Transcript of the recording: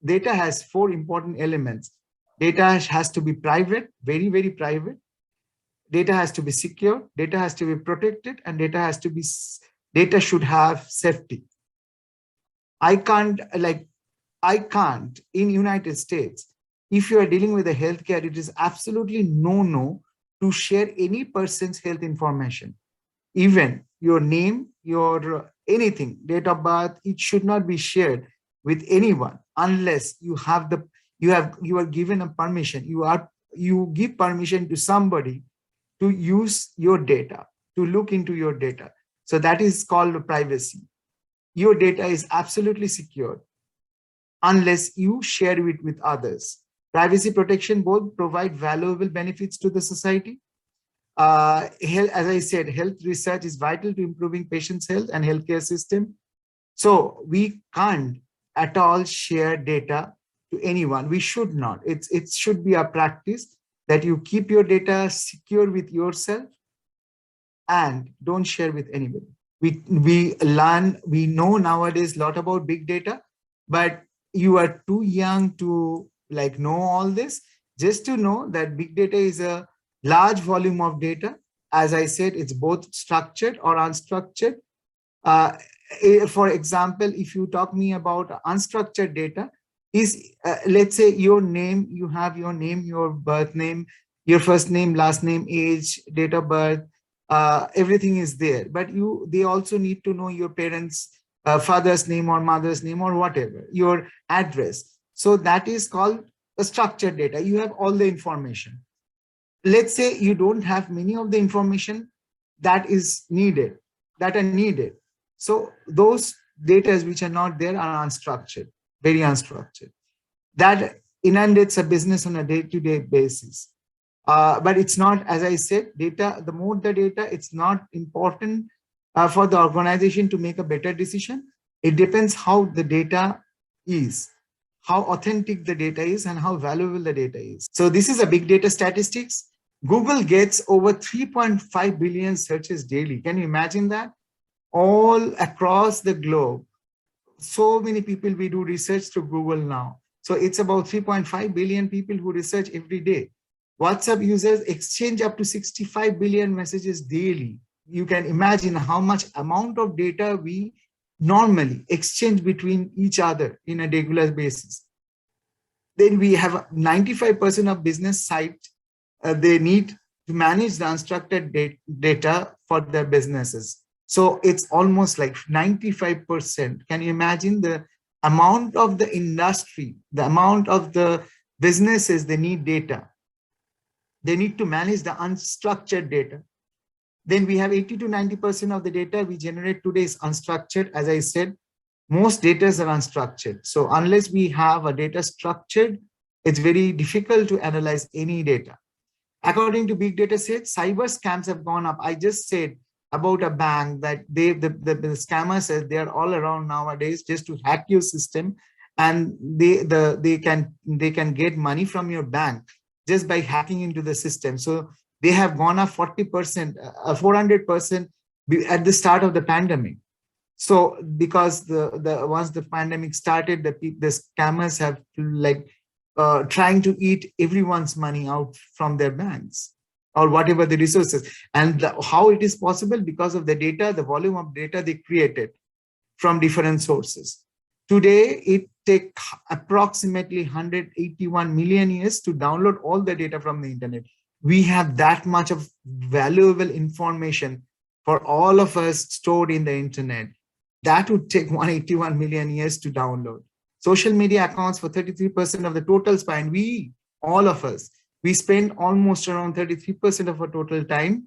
data has four important elements. Data has to be private, very, very private. Data has to be secure, data has to be protected, and data should have safety. I can't in United States, if you are dealing with the healthcare, it is absolutely no to share any person's health information, even your name, your anything, date of birth. It should not be shared with anyone unless you are given a permission. You give permission to somebody to use your data, to look into your data. So that is called privacy. Your data is absolutely secure unless you share it with others. Privacy protection both provide valuable benefits to the society. As I said, health research is vital to improving patients' health and healthcare system. So we can't at all share data to anyone. We should not. It should be a practice that you keep your data secure with yourself and don't share with anybody. We know nowadays a lot about big data, but you are too young to know all this. Just to know that big data is a large volume of data. As I said, it's both structured or unstructured. For example, if you talk me about unstructured data, is let's say your name, you have your name, your birth name, your first name, last name, age, date of birth, everything is there. But they also need to know your parents' father's name or mother's name or whatever, your address. So that is called a structured data. You have all the information. Let's say you don't have many of the information that are needed. So those data which are not there are unstructured, very unstructured. That inundates a business on a day-to-day basis. But it's not, as I said, data, the more the data, it's not important for the organization to make a better decision. It depends how the data is, how authentic the data is, and how valuable the data is. So this is a big data statistics. Google gets over 3.5 billion searches daily. Can you imagine that? All across the globe. So many people we do research through Google now. So it's about 3.5 billion people who research every day. WhatsApp users exchange up to 65 billion messages daily. You can imagine how much amount of data we normally exchange between each other in a regular basis. Then we have 95% of business sites, they need to manage the unstructured data for their businesses. So it's almost like 95%. Can you imagine the amount of the industry, the amount of the businesses, they need data. They need to manage the unstructured data. Then we have 80 to 90% of the data we generate today is unstructured. As I said, most data are unstructured. So unless we have a data structured, it's very difficult to analyze any data. According to big data sets, cyber scams have gone up. I just said about a bank that the scammers said they are all around nowadays just to hack your system, and they can get money from your bank just by hacking into the system. So they have gone up 40%, 400% at the start of the pandemic. So because once the pandemic started, the scammers have trying to eat everyone's money out from their banks or whatever the resources. And how it is possible? Because of the data, the volume of data they created from different sources. Today, it takes approximately 181 million years to download all the data from the internet. We have that much of valuable information for all of us stored in the internet. That would take 181 million years to download. Social media accounts for 33% of the total spend. All of us, we spend almost around 33% of our total time